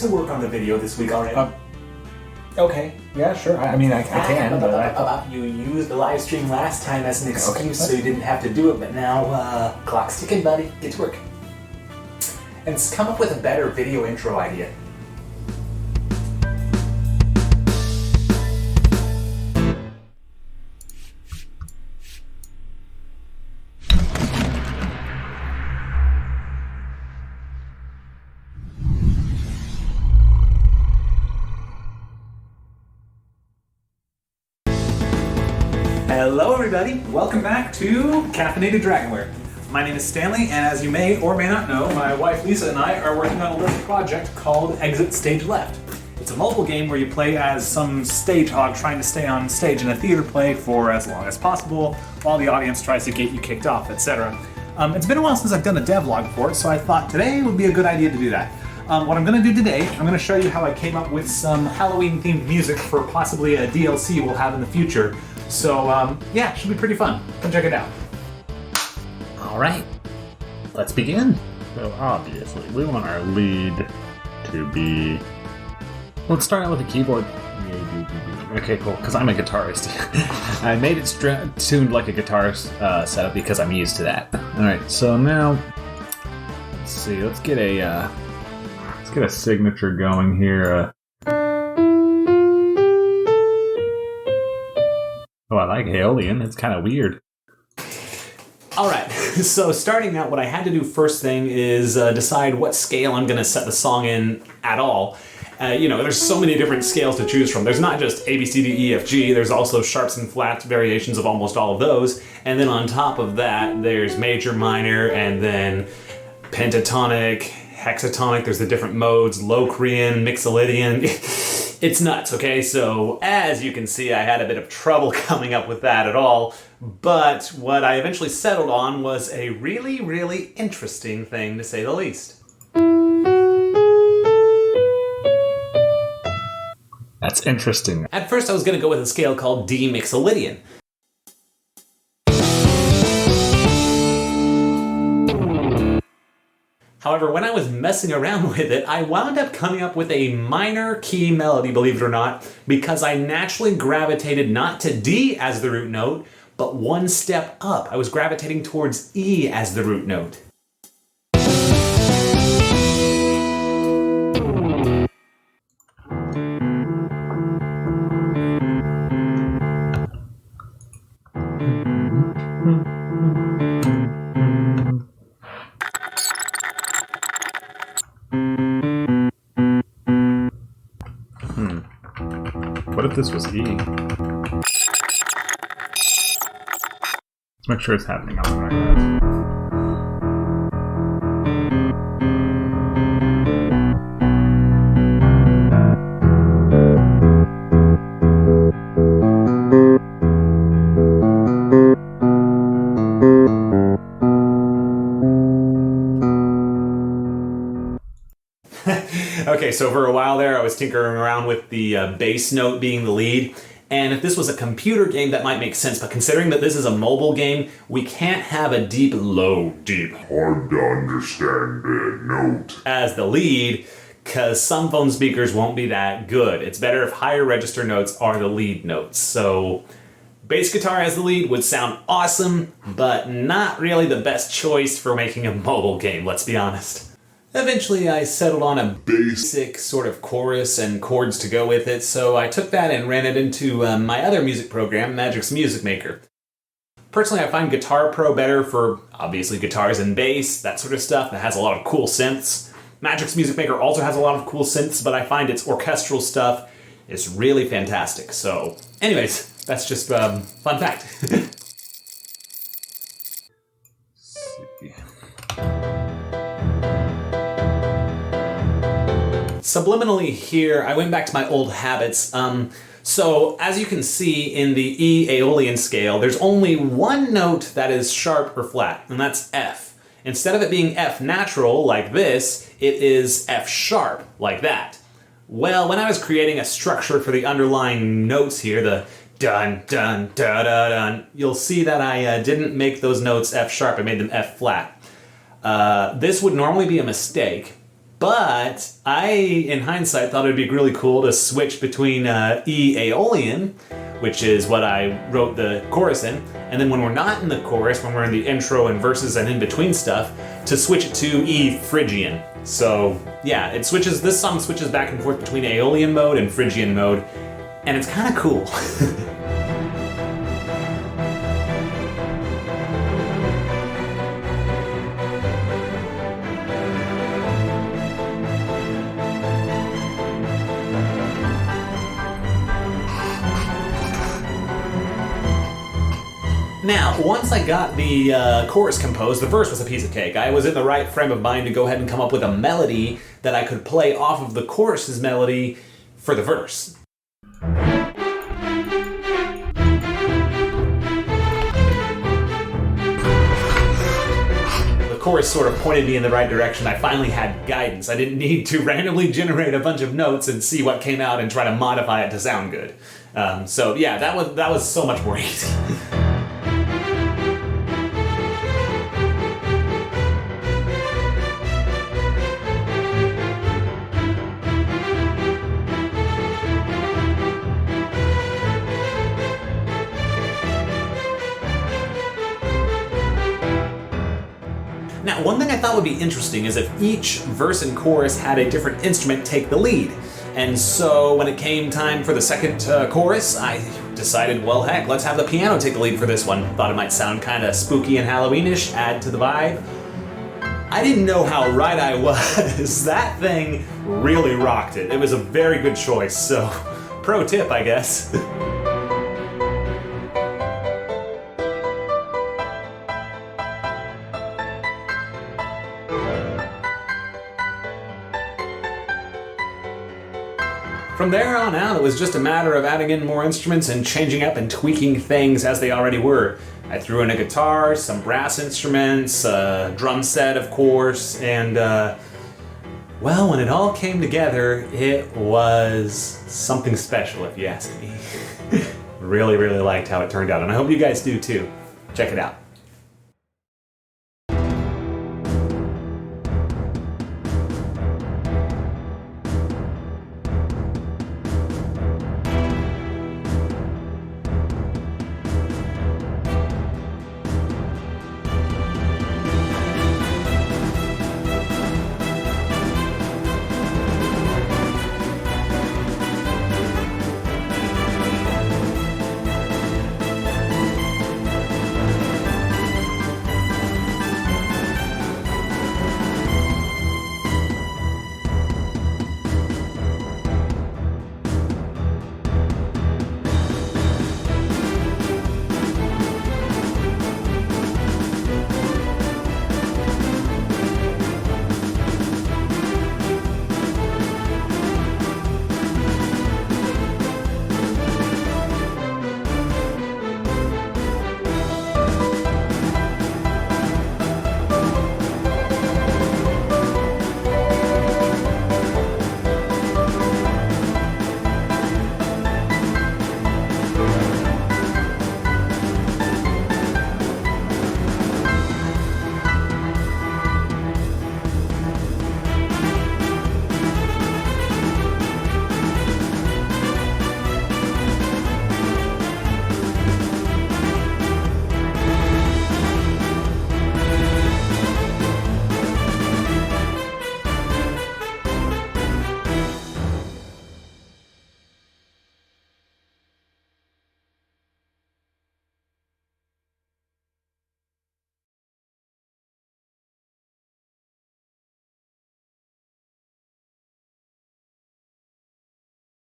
to work on the video this week already? Okay, yeah, sure. I mean, I can, but you used the live stream last time as an excuse, so you didn't have to do it, but now, clock's ticking, buddy. Get to work. And come up with a better video intro idea. Hello everybody, welcome back to Caffeinated Dragonware. My name is Stanley, and as you may or may not know, my wife Lisa and I are working on a little project called Exit Stage Left. It's a mobile game where you play as some stage hog trying to stay on stage in a theater play for as long as possible, while the audience tries to get you kicked off, etc. It's been a while since I've done a devlog for it, so I thought today would be a good idea to do that. What I'm going to do today, I'm going to show you how I came up with some Halloween-themed music for possibly a DLC we'll have in the future. So, yeah, it should be pretty fun. Come check it out. Alright, let's begin. So obviously, we want our lead to be... Let's start out with a keyboard. Okay, cool, because I'm a guitarist. I made it tuned like a guitar setup because I'm used to that. Alright, so now, let's see, let's get a signature going here. Oh, I like Aeolian. It's kind of weird. Alright, so starting out, what I had to do first thing is decide what scale I'm going to set the song in at all. There's so many different scales to choose from. There's not just A, B, C, D, E, F, G. There's also sharps and flats variations of almost all of those. And then on top of that, there's major, minor, and then pentatonic, hexatonic. There's the different modes, Locrian, Mixolydian. It's nuts, okay? So, as you can see, I had a bit of trouble coming up with that at all, but what I eventually settled on was a really, really interesting thing, to say the least. That's interesting. At first, I was going to go with a scale called D Mixolydian. However, when I was messing around with it, I wound up coming up with a minor key melody, believe it or not, because I naturally gravitated not to D as the root note, but one step up. I was gravitating towards E as the root note. What if this was E? Let's make sure it's happening on the record. Okay, so for a while there, I was tinkering around with the bass note being the lead. And if this was a computer game, that might make sense. But considering that this is a mobile game, we can't have a deep, low, deep, hard to understand note as the lead, because some phone speakers won't be that good. It's better if higher register notes are the lead notes. So bass guitar as the lead would sound awesome, but not really the best choice for making a mobile game, let's be honest. Eventually I settled on a basic sort of chorus and chords to go with it, so I took that and ran it into my other music program, Magic's Music Maker. Personally, I find Guitar Pro better for, obviously, guitars and bass, that sort of stuff that has a lot of cool synths. Magic's Music Maker also has a lot of cool synths, but I find its orchestral stuff is really fantastic. So, anyways, that's just fun fact. Subliminally here, I went back to my old habits. So, as you can see in the E Aeolian scale, there's only one note that is sharp or flat, and that's F. Instead of it being F natural, like this, it is F sharp, like that. Well, when I was creating a structure for the underlying notes here, the dun, dun, da, da, dun, you'll see that I didn't make those notes F sharp, I made them F flat. This would normally be a mistake, But I, in hindsight, thought it'd be really cool to switch between E Aeolian, which is what I wrote the chorus in, and then when we're not in the chorus, when we're in the intro and verses and in between stuff, to switch it to E Phrygian. So yeah, this song switches back and forth between Aeolian mode and Phrygian mode, and it's kind of cool. Now, once I got the chorus composed, the verse was a piece of cake. I was in the right frame of mind to go ahead and come up with a melody that I could play off of the chorus's melody for the verse. The chorus sort of pointed me in the right direction. I finally had guidance. I didn't need to randomly generate a bunch of notes and see what came out and try to modify it to sound good. So yeah, that was so much more easy. Now, one thing I thought would be interesting is if each verse and chorus had a different instrument take the lead. And so when it came time for the second chorus, I decided, well, heck, let's have the piano take the lead for this one. Thought it might sound kind of spooky and Halloweenish, add to the vibe. I didn't know how right I was. That thing really rocked it. It was a very good choice, so pro tip, I guess. From there on out, it was just a matter of adding in more instruments and changing up and tweaking things as they already were. I threw in a guitar, some brass instruments, a drum set, of course, and well, when it all came together, it was something special, if you ask me. Really, really liked how it turned out, and I hope you guys do too. Check it out.